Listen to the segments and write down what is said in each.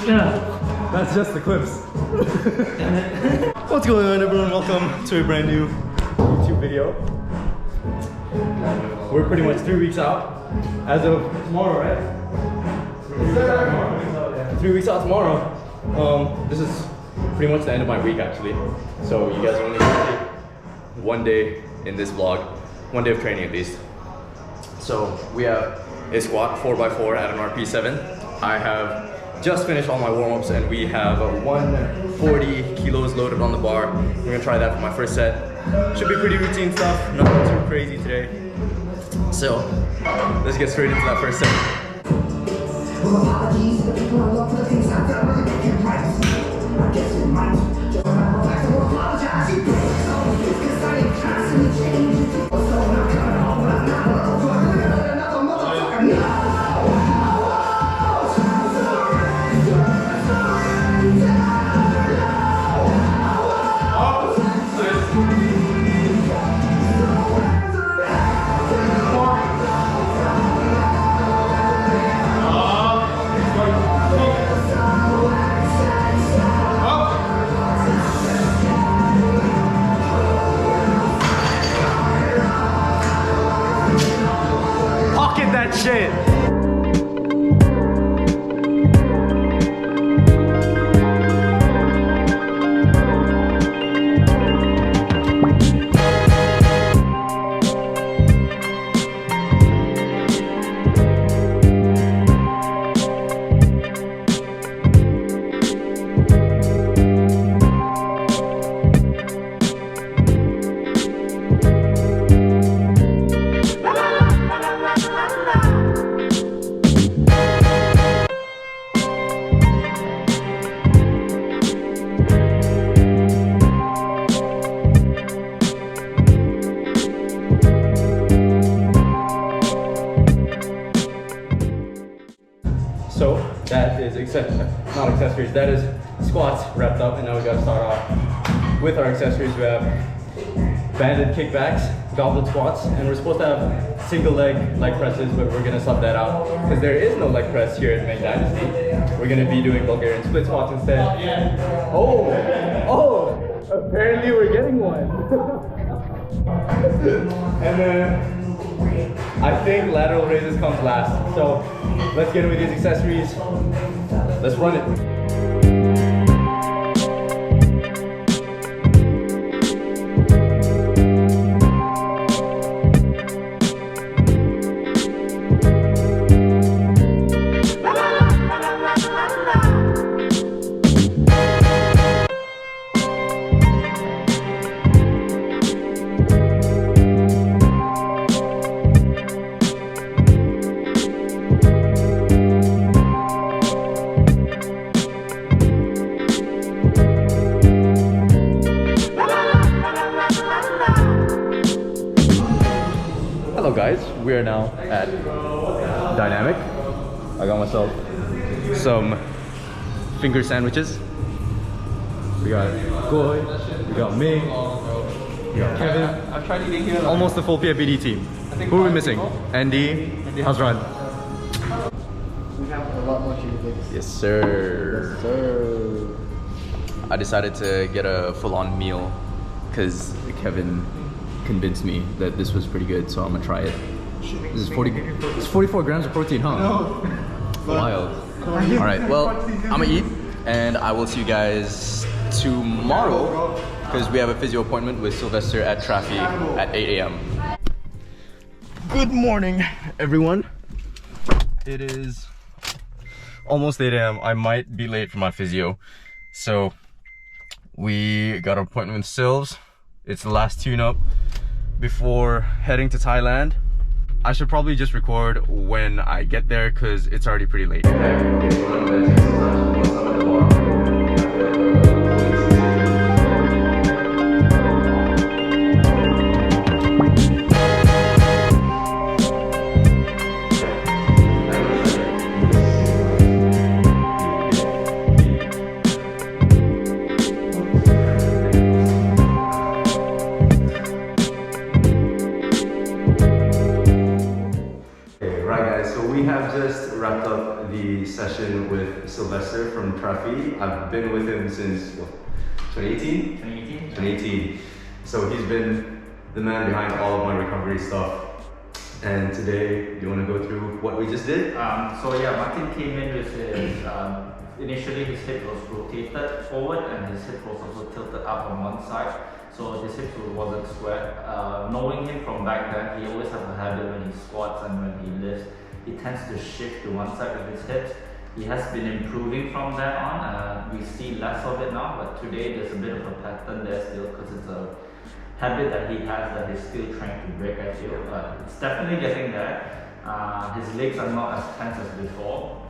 Yeah, that's just the clips. What's going on, everyone? Welcome to a brand new YouTube video. We're pretty much 3 weeks out as of tomorrow, right? 3 weeks out tomorrow. This is pretty much the end of my week, actually. So you guys are only gonna see one day in this vlog, one day of training at least. So we have a squat 4x4 at an Ep.7. I have just finished all my warm-ups and we have 140 kilos loaded on the bar. We're gonna try that for my first set. Should be pretty routine stuff, nothing too crazy today. So let's get straight into that first set. Pocket that shit! So that is not accessories, that is squats wrapped up, and now we gotta start off with our accessories. We have banded kickbacks, goblet squats, and we're supposed to have single leg presses, but we're gonna sub that out because there is no leg press here at Main Dynasty. We're gonna be doing Bulgarian split squats instead. Oh, apparently we're getting one. And then I think lateral raises comes last. So let's get in with these accessories. Let's run it. Hello guys, we are now at Dynamic. I got myself some finger sandwiches. We got Goy, we got Ming, we got Kevin. I've tried eating here. Almost the full PFBD team. Who are we missing? Andy, how's Ron? We have a lot more cheese. Yes sir. Yes sir. I decided to get a full-on meal because Kevin convinced me that this was pretty good, so I'm gonna try it. This is 44 grams of protein, huh? No. Wild. All right, well, I'm gonna eat, and I will see you guys tomorrow because we have a physio appointment with Sylvester at Traphy at 8 a.m. Good morning, everyone. It is almost 8 a.m. I might be late for my physio, so we got an appointment with Sylvs. It's the last tune-up before heading to Thailand. I should probably just record when I get there because it's already pretty late. the session with Sylvester from Traphy. I've been with him since what, 2018? 2018. So he's been the man behind all of my recovery stuff. And today, you want to go through what we just did? Martin came in with his, initially his hip was rotated forward and his hip was also tilted up on one side. So his hip wasn't square. Knowing him from back then, he always has a habit when he squats and when he lifts, he tends to shift to one side with his hips. He has been improving from there on. We see less of it now, but today there's a bit of a pattern there still because it's a habit that he has that he's still trying to break, I feel. But it's definitely getting there. His legs are not as tense as before.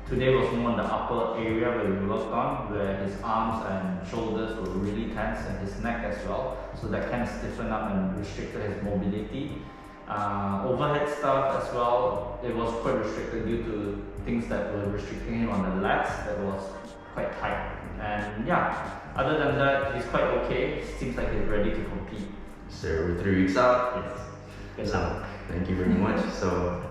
Today was more in the upper area where we worked on, where his arms and shoulders were really tense and his neck as well. So that kind of stiffened up and restricted his mobility. Overhead stuff as well, it was quite restricted due to things that were restricting him on the lats that was quite tight. And yeah, other than that, he's quite okay. Seems like he's ready to compete. So we're 3 weeks out. Yes. Good luck. Thank you very much. So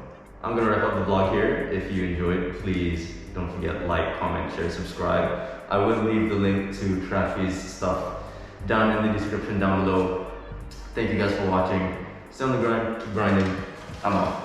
I'm gonna wrap up the vlog here. If you enjoyed, please don't forget like, comment, share, subscribe. I will leave the link to Traphy's stuff down in the description down below. Thank you guys for watching. Stay on the grind, keep grinding. I'm out.